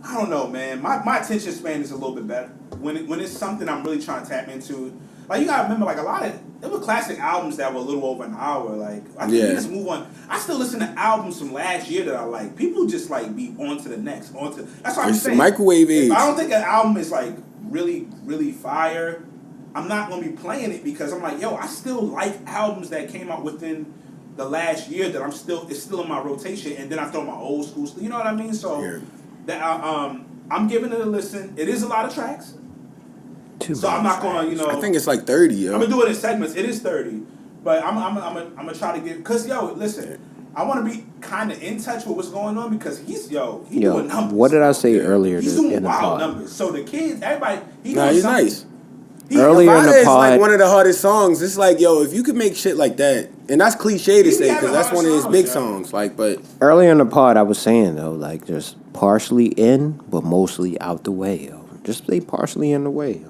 I don't know, man. My attention span is a little bit better when it's something I'm really trying to tap into. Like, you gotta remember, like, a lot of there were classic albums that were a little over an hour. Like, I think we just move on. I still listen to albums from last year that I like. People just like be on to the next, That's what I'm saying. Microwave age. If I don't think an album is like really, really fire, I'm not gonna be playing it because I'm like, yo, I still like albums that came out within the last year that it's still in my rotation, and then I throw my old school stuff. You know what I mean? So that I'm giving it a listen. It is a lot of tracks. So I'm not gonna, I think it's like 30, yo. I'm gonna do it in segments. It is 30, but I'm gonna try to get. Cause yo, listen, I want to be kind of in touch with what's going on because he's doing numbers. What did I say earlier? He's doing in the wild pod? numbers. So the kids, everybody, He's nice. Earlier in the It's pod, like one of the hardest songs. It's like, yo, if you could make shit like that, and that's cliche to say because that's one of his big songs. Like, but earlier in the pod, I was saying though, like, just partially in, but mostly out the way, yo. Just stay partially in the way, yo.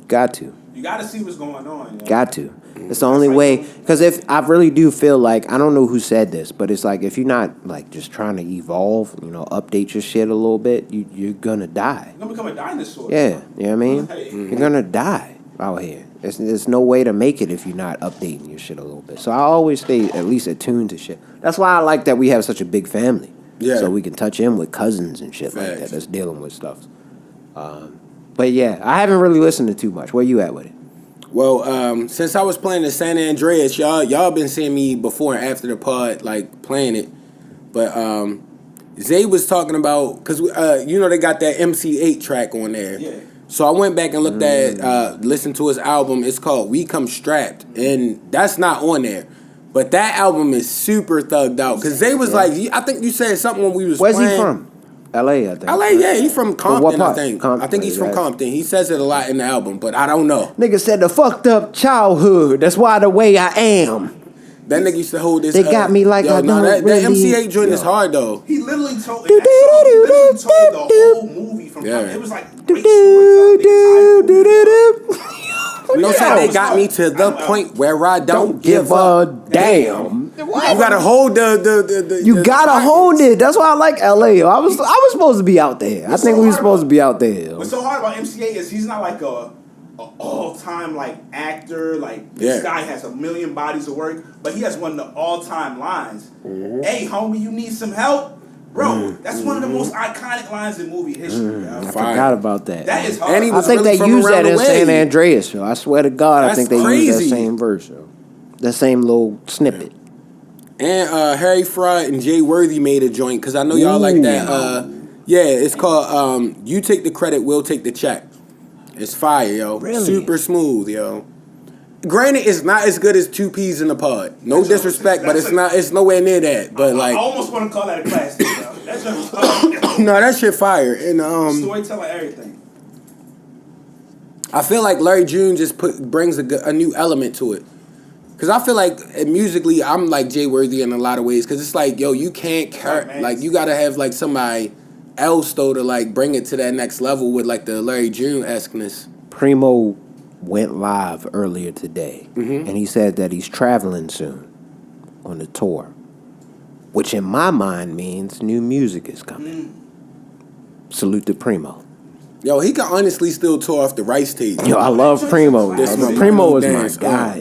Got to. You got to see what's going on. Yo. Got to. It's the only way. Because if I really do feel like, I don't know who said this, but it's like if you're not like just trying to evolve, update your shit a little bit, you're gonna die. You're gonna become a dinosaur. Yeah, you know what I mean? You're gonna die. out here. There's no way to make it if you're not updating your shit a little bit. So I always stay at least attuned to shit. That's why I like that we have such a big family. Yeah. So we can touch in with cousins and shit like that that's dealing with stuff. But yeah, I haven't really listened to too much. Where you at with it? Well, since I was playing the San Andreas, y'all been seeing me before and after the pod, like, playing it. But Zay was talking about, because, they got that MC8 track on there. Yeah. So I went back and looked at, listened to his album. It's called We Come Strapped. And that's not on there. But that album is super thugged out. Because Zay was like, I think you said something when we was Where's playing. he from? L.A., I think. L.A., yeah, he's from Compton, what part? I think. Compton, I think he's from right. Compton. He says it a lot in the album, but I don't know. Nigga said the fucked up childhood. That's why the way I am. That nigga used to hold this. They got me like I don't that really- MC8 joint is hard though. He literally told the whole movie from It was like great storytelling. You know, they got me to the point where I don't give a damn. You gotta hold the You gotta hold it. That's why I like L.A. I was supposed to be out there. I think we were supposed to be out there. What's so hard about MCA is he's not like a all-time like actor. Like this guy has 1 million bodies of work, but he has one of the all-time lines. Hey, homie, you need some help? Bro, that's one of the most iconic lines in movie history. I forgot about that. That is hard. And he I was think really they from use around that the in way. San Andreas, yo. I swear to God, I That's think they use that crazy. same verse, yo. That same little snippet. And Harry Fraud and Jay Worthy made a joint because I know y'all like that. It's called You Take the Credit, We'll Take the Check. It's fire, yo. Really? Super smooth, yo. Granted, it's not as good as 2 Peas in the Pod. No disrespect, but it's nowhere near that. But I almost want to call that a classic. That's just no, that shit fire. And storytelling, everything. I feel like Larry June just brings a new element to it. Because I feel like musically, I'm like Jay Worthy in a lot of ways. Because it's like, yo, you can't like you gotta have like somebody else though to like bring it to that next level with like the Larry June-esqueness. Primo went live earlier today, and he said that he's traveling soon on the tour, which in my mind means new music is coming. Salute to Primo. Yo, he can honestly still tour off the Rice tape. Yo, I love Primo. Primo is my guy.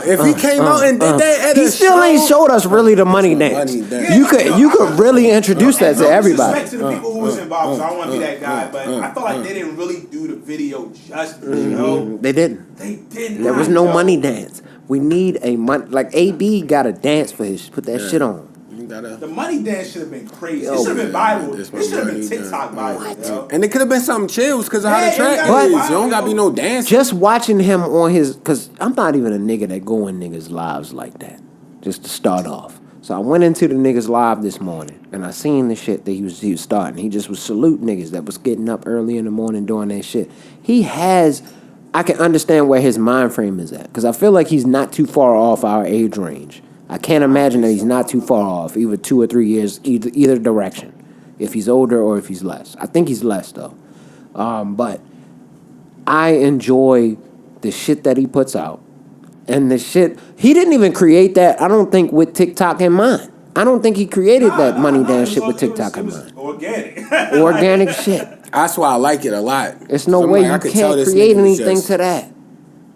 If he came out and did that at He a still show, ain't showed us really the money dance. You could really introduce that to everybody. Respect to the people who was involved, so I don't want to be that guy, but I felt like they didn't really do the video justice, you know? They didn't. They did not. There was no money dance. We need a money. Like AB got a dance for his. Put that shit on. The money dance should have been crazy. It should have been viral. It should have been TikTok viral. Yo. And it could have been something chills because of how the Yeah, track it is. got You don't got to be no dance. Just watching him on his, because I'm not even a nigga that go in niggas' lives like that. Just to start off. So I went into the niggas' live this morning and I seen the shit that he was starting. He just was salute niggas that was getting up early in the morning doing that shit. I can understand where his mind frame is at because I feel like he's not too far off our age range. I can't imagine that he's not too far off, either 2 or 3 years, either direction. If he's older or if he's less. I think he's less, though. But I enjoy the shit that he puts out. And the shit, he didn't even create that, I don't think, with TikTok in mind. I don't think he created that money dance shit with TikTok in mind. Organic. Organic shit. That's why I like it a lot. There's no way you can't create anything to that.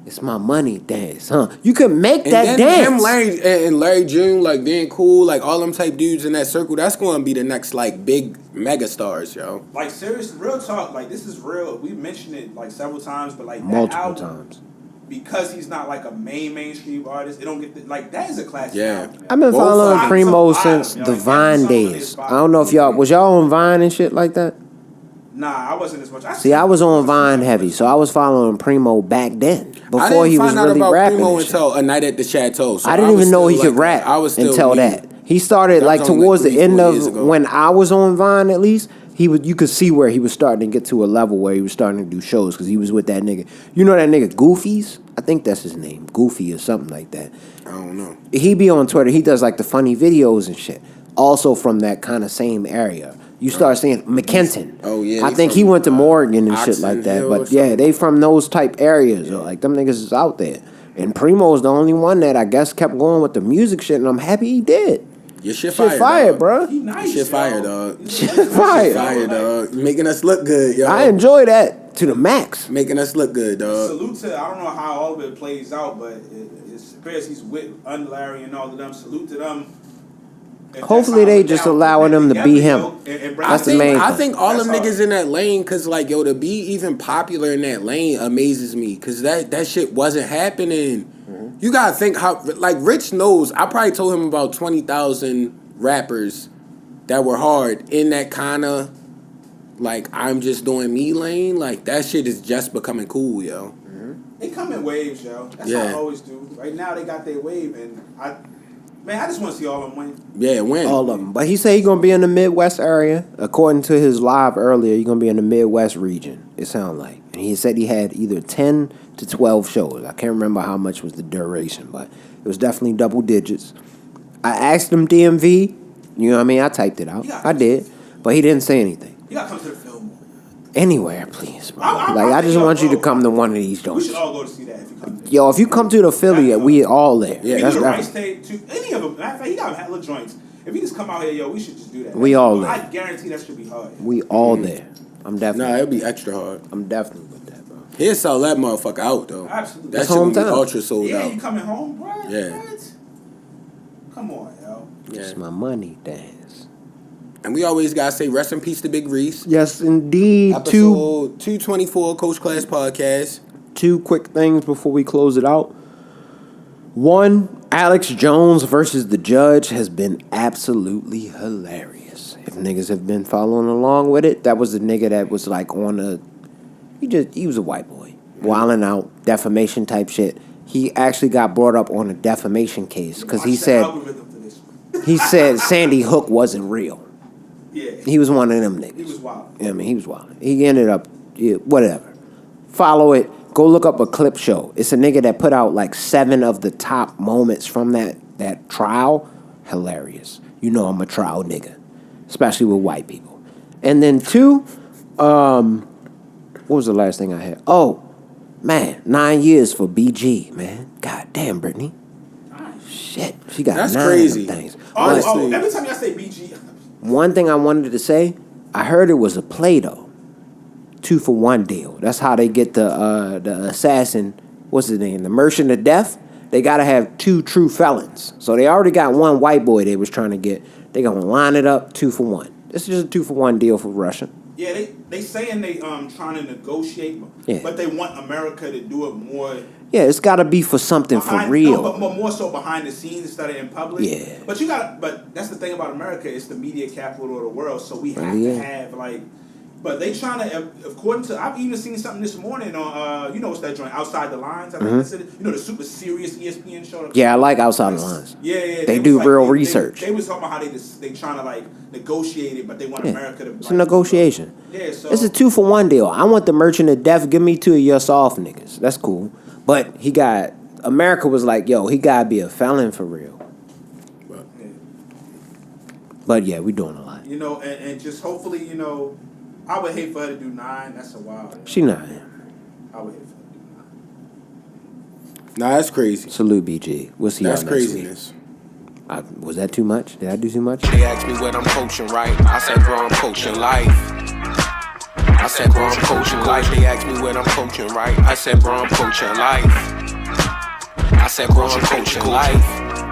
It's my money dance, huh? You could make that dance. Him, Larry June, like being cool, like all them type dudes in that circle, that's going to be the next like big mega stars, yo. Like serious, real talk. Like this is real. We mentioned it like several times, but like multiple that album, times. because he's not like a mainstream artist. It don't get like that is a classic. Yeah. album, I've been following Vibes, Primo some since vibes, the like, Vine some of his days. vibes. I don't know if was y'all on Vine and shit like that? Nah, I wasn't as much. See, I was on Vine heavy, so I was following Primo back then before he was really rapping. Primo and shit. until A Night at the Chateau. So I didn't even know he still, could rap I was still until new. that. He started That like was only, towards like, the end 3-4 years of ago. when I was on Vine. At least you could see where he was starting to get to a level where he was starting to do shows because he was with that nigga. You know that nigga Goofy's? I think that's his name, Goofy or something like that. I don't know. He be on Twitter. He does like the funny videos and shit. Also from that kind of same area. You start seeing McKenton. Oh, yeah, I he think from, he went to Morgan and shit Oxon like that. Hill or But yeah, something. they from those type areas. Like them niggas is out there. And Primo's the only one that I guess kept going with the music shit, and I'm happy he did. Your shit Shit fire, fire, dog. bro. Nice, Shit yo. fire, dog. Shit fire. Fire, dog. Making us look good, yo. I enjoy that. to the max. Making us look good, dog. Salute to, I don't know how all of it plays out, but it's he's with Larry and all of them. Salute to them. Hopefully they just allowing him to be him. That's the main thing. I think all them niggas in that lane, cause like yo, to be even popular in that lane amazes me, cause that shit wasn't happening. Mm-hmm. You gotta think how like Rich knows. I probably told him about 20,000 rappers that were hard in that kind of like I'm just doing me lane. Like that shit is just becoming cool, yo. Mm-hmm. They come in waves, yo. That's how I always do. Right now they got their wave, and I just want to see all of them win. Yeah, win. All of them. But he said he's going to be in the Midwest area. According to his live earlier, he's going to be in the Midwest region, it sounds like. And he said he had either 10 to 12 shows. I can't remember how much was the duration, but it was definitely double digits. I asked him DMV. You know what I mean? I typed it out. I did. But he didn't say anything. You got to come to the film. Anywhere, please, bro. I just want you to come to one of these joints. We should all go to see that if you come. Yo, if you come to the Philly, we all there. Yeah, that's right. To any of them. Matter of fact, he got hella joints. If he just come out here, yo, we should just do that. We all there. I guarantee that should be hard. We all there. I'm definitely. Nah, it'll be extra hard. I'm definitely with that, bro. He'll sell that motherfucker out though. Absolutely. That shit will be ultra sold out. Yeah, you coming home, bro? Yeah. What? Come on, yo. It's my money dance. And we always gotta say rest in peace to Big Reese. Yes, indeed. Episode 224 Coach Class Podcast. Two quick things before we close it out. One, Alex Jones versus the Judge has been absolutely hilarious. If niggas have been following along with it, that was the nigga that was like on a... He was a white boy. Wilding out, defamation type shit. He actually got brought up on a defamation case because he said Sandy Hook wasn't real. Yeah. He was one of them niggas. He was wild. I mean, he was wild. He ended up, whatever. Follow it. Go look up a clip show. It's a nigga that put out like 7 of the top moments from that trial. Hilarious. You know I'm a trial nigga. Especially with white people. And then 2, what was the last thing I had? Oh, man, 9 years for BG, man. God damn, Brittany. Shit. She got That's 9 crazy. of them things. Oh, every time y'all say BG... One thing I wanted to say, I heard it was a play though. 2-for-1 deal. That's how they get the assassin, what's his name, the merchant of death. They gotta have 2 true felons. So they already got one white boy they was trying to get. They gonna line it up 2-for-1. This is just a 2-for-1 deal for Russia. Yeah, they saying they trying to negotiate, but they want America to do it more. Yeah, it's got to be for something for real. No, but more so behind the scenes instead of in public. Yeah. But that's the thing about America. It's the media capital of the world, so we have to have like. But they trying to, according to, I've even seen something this morning on, what's that joint, Outside the Lines? I think that's it. You know, the super serious ESPN show. Yeah, I like Outside the Lines. Yeah. They do real research. They was talking about how they trying to like negotiate it, but they want America to. It's a negotiation. Yeah, so it's a 2-for-1 deal. I want the merchant of death. Give me 2 of your soft niggas. That's cool. But America was like, yo, he gotta be a felon for real. But yeah, we doing a lot. You know, and just hopefully, you know, I would hate for her to do 9. That's a wild. She 9. I would hate for her to do 9. Nah, that's crazy. Salute, BG. We'll see y'all next craziness. week. Was that too much? Did I do too much? They asked me what I'm coaching, right? I said, bro, I'm coaching life. I said, bro, I'm coaching life. They asked me what I'm coaching, right? I said, bro, I'm coaching life. I said, bro, I'm coaching life.